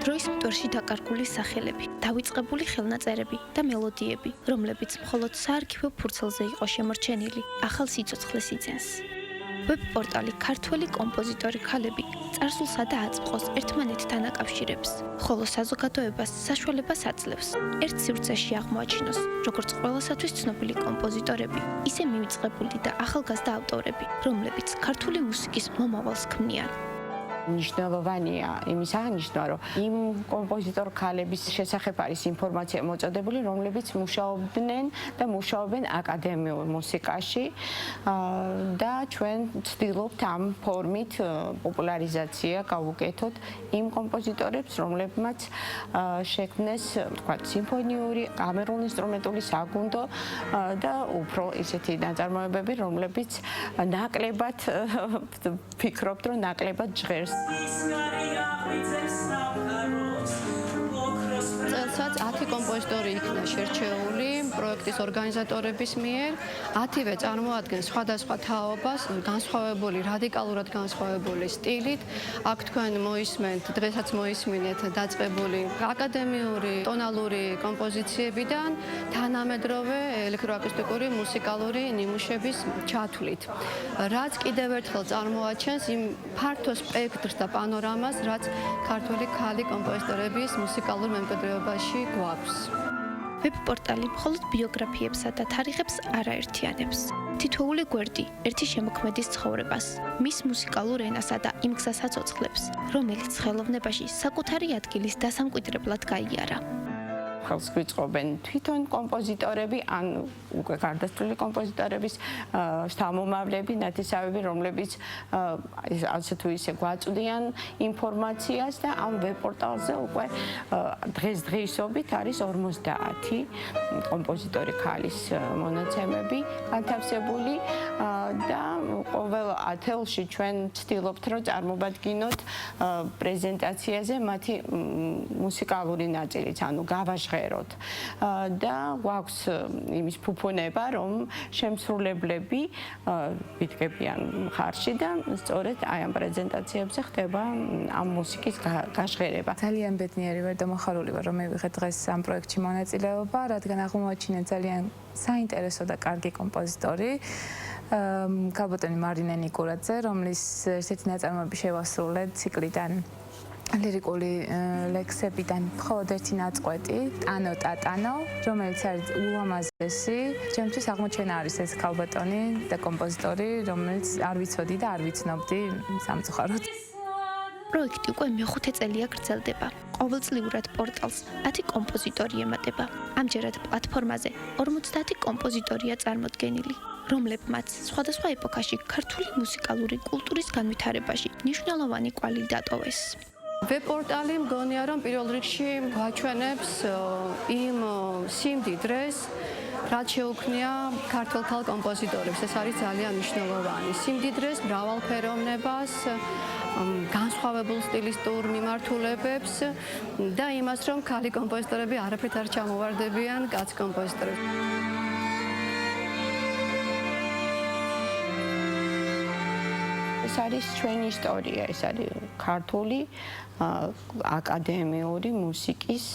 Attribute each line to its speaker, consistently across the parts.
Speaker 1: დროის მტვერში დაკარგული სახელები, დავიწყებული ხელნაწერები და მელოდიები, რომლებიც მხოლოდ საარქივო ფურცელზე იყო შემორჩენილი, ახალ სიცოცხლეს იძენს. ვებ-პორტალი ქართველი კომპოზიტორი ქალები წარსულსა და აწმყოს ერთმანეთთან აკავშირებს, ხოლო საზოგადოებას საშუალებას აძლევს ერთ სივრცეში აღმოაჩინოს როგორც ყველასათვის ცნობილი კომპოზიტორები, ისე მივიწყებული და ახალგაზრდა ავტორები, რომლებიც ქართული მუსიკის მომავალს ქმნიან.
Speaker 2: მნიშვნელოვანია იმის აღნიშნა, რომ იმ კომპოზიტორ ქალების შესახებ არის ინფორმაცია მოწოდებული, რომლებიც მუშაობენ აკადემიურ მუსიკაში და ჩვენ ვცდილობთ ამ ფორმით პოპულარიზაცია გავუკეთოთ იმ კომპოზიტორებს, რომლებმაც შექმნეს, თქვა, სიმფონიური, კამერული ინსტრუმენტული საგუნდო და უფრო ისეთი ნაწარმოებები, რომლებიც ნაკლებად ფიქრობთ, რომ ნაკლებად ჟღერს.
Speaker 3: წელსაც 10 კომპოზიტორი იქნა შერჩეული პროექტის ორგანიზატორების მიერ. 10-ვე წარმოადგენს სხვადასხვა თაობას, რადიკალურად განსხვავებული სტილით. აქ თქვენ მოისმენთ, დღესაც მოისმინეთ დაწყებული აკადემიური, ტონალური კომპოზიციებიდან თანამედროვე ელექტროაკუსტიკური მუსიკალური ნიმუშების ჩათვლით. რაც კიდევ ერთხელ წარმოაჩენს იმ ფართო სპექტრს და პანორამას, რაც ქართული ქალი კომპოზიტორების მუსიკალურ მემკვიდრეობაში გვაქვს.
Speaker 1: ვებ-პორტალი მხოლოდ ბიოგრაფიებსა და თარიღებს არ აერთიანებს. თითოეული გვერდი ერთი შემოქმედის ცხოვრებას, მის მუსიკალურ ენასა და იმ გზას აცოცხლებს, რომელიც ხელოვნებაში საკუთარი ადგილის დასამკვიდრებლად გაიარა.
Speaker 2: ხელს გვიწყობენ თვითონ კომპოზიტორები, ან უკვე გარდაცვლილი კომპოზიტორების შთამომავლები, ნათესავები, რომლებიც ასე თუ ისე გვაწვდიან ინფორმაციას და ამ ვებ-პორტალზე უკვე დღესდღეობით არის 50 კომპოზიტორი ქალის მონაცემები განთავსებული და ყოველ ათელში ჩვენ ვცდილობთ, რომ წარმოვადგინოთ პრეზენტაციაზე მათი მუსიკალური ნაწილიც, ანუ გავაჟღეროთ და გვაქვს იმის ფუფუნება, რომ შემსრულებლები ვიდგებიან ხარში და სწორედ აი ამ პრეზენტაციებზე ხდება ამ მუსიკის გაჟღერება.
Speaker 4: ძალიან ბედნიერი ვარ და მოხარული ვარ, რომ მივიღე დღეს ამ პროექტში მონაწილეობა, რადგან აღმოაჩინე ძალიან საინტერესო და კარგი კომპოზიტორი. ქალბატონი მარინე ნიკურაძე, რომლის ერთ-ერთი ნაწარმოები შევასრულე ციკლიდან ლირიკული ლექსებიდან მხოლოდ ერთი ნაწყვეტი, ტანო ტატანო, რომელიც არის ულამაზესი. ჩემთვის აღმოჩენა არის ეს ქალბატონი და კომპოზიტორი, რომელიც არ ვიცოდი და არ ვიცნობდი სამწუხაროდ.
Speaker 1: პროექტი უკვე მეხუთე წელია გრძელდება. ყოველწლიურად პორტალს 10 კომპოზიტორი ემატება. ამჯერად პლატფორმაზე 50 კომპოზიტორია წარმოდგენილი, რომლებმაც სხვადასხვა ეპოქაში ქართული მუსიკალური კულტურის განვითარებაში მნიშვნელოვანი კვალი დატოვეს.
Speaker 3: ვებ-პორტალი მგონია, რომ პირველ რიგში გვაჩვენებს იმ სიმდიდრეს, რაც შეუქმნია ქართულ ქალ კომპოზიტორებს. ეს არის ძალიან მნიშვნელოვანი. სიმდიდრეს, მრავალფეროვნებას, განსხვავებულ სტილისტურ მიმართულებებს და იმას, რომ ქალი კომპოზიტორები არაფრით არ ჩამოვარდებიან კაც კომპოზიტორებს.
Speaker 2: ეს არის ჩვენი ისტორია, ეს არის ქართული აკადემიური მუსიკის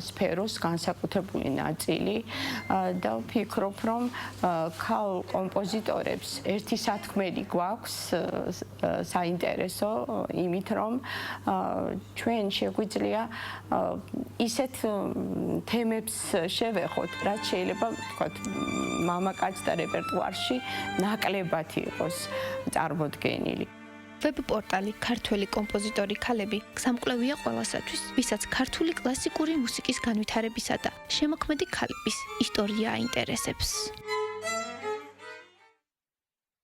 Speaker 2: სფეროს განსაკუთრებული ნაწილი და ვფიქრობ, რომ ქალ კომპოზიტორებს ერთი სათქმელი გვაქვს საინტერესო იმით, რომ ჩვენ შეგვიძლია ისეთ თემებს შევეხოთ, რაც შეიძლება ვთქვათ მამაკაცთა რეპერტუარში ნაკლებად იყოს წარმოდგენილი.
Speaker 1: ვებ-პორტალი ქართველი კომპოზიტორი ქალები გზამკვლევია ყველასათვის, ვისაც ქართული კლასიკური მუსიკის განვითარებისა და შემოქმედი ქალების ისტორია აინტერესებს.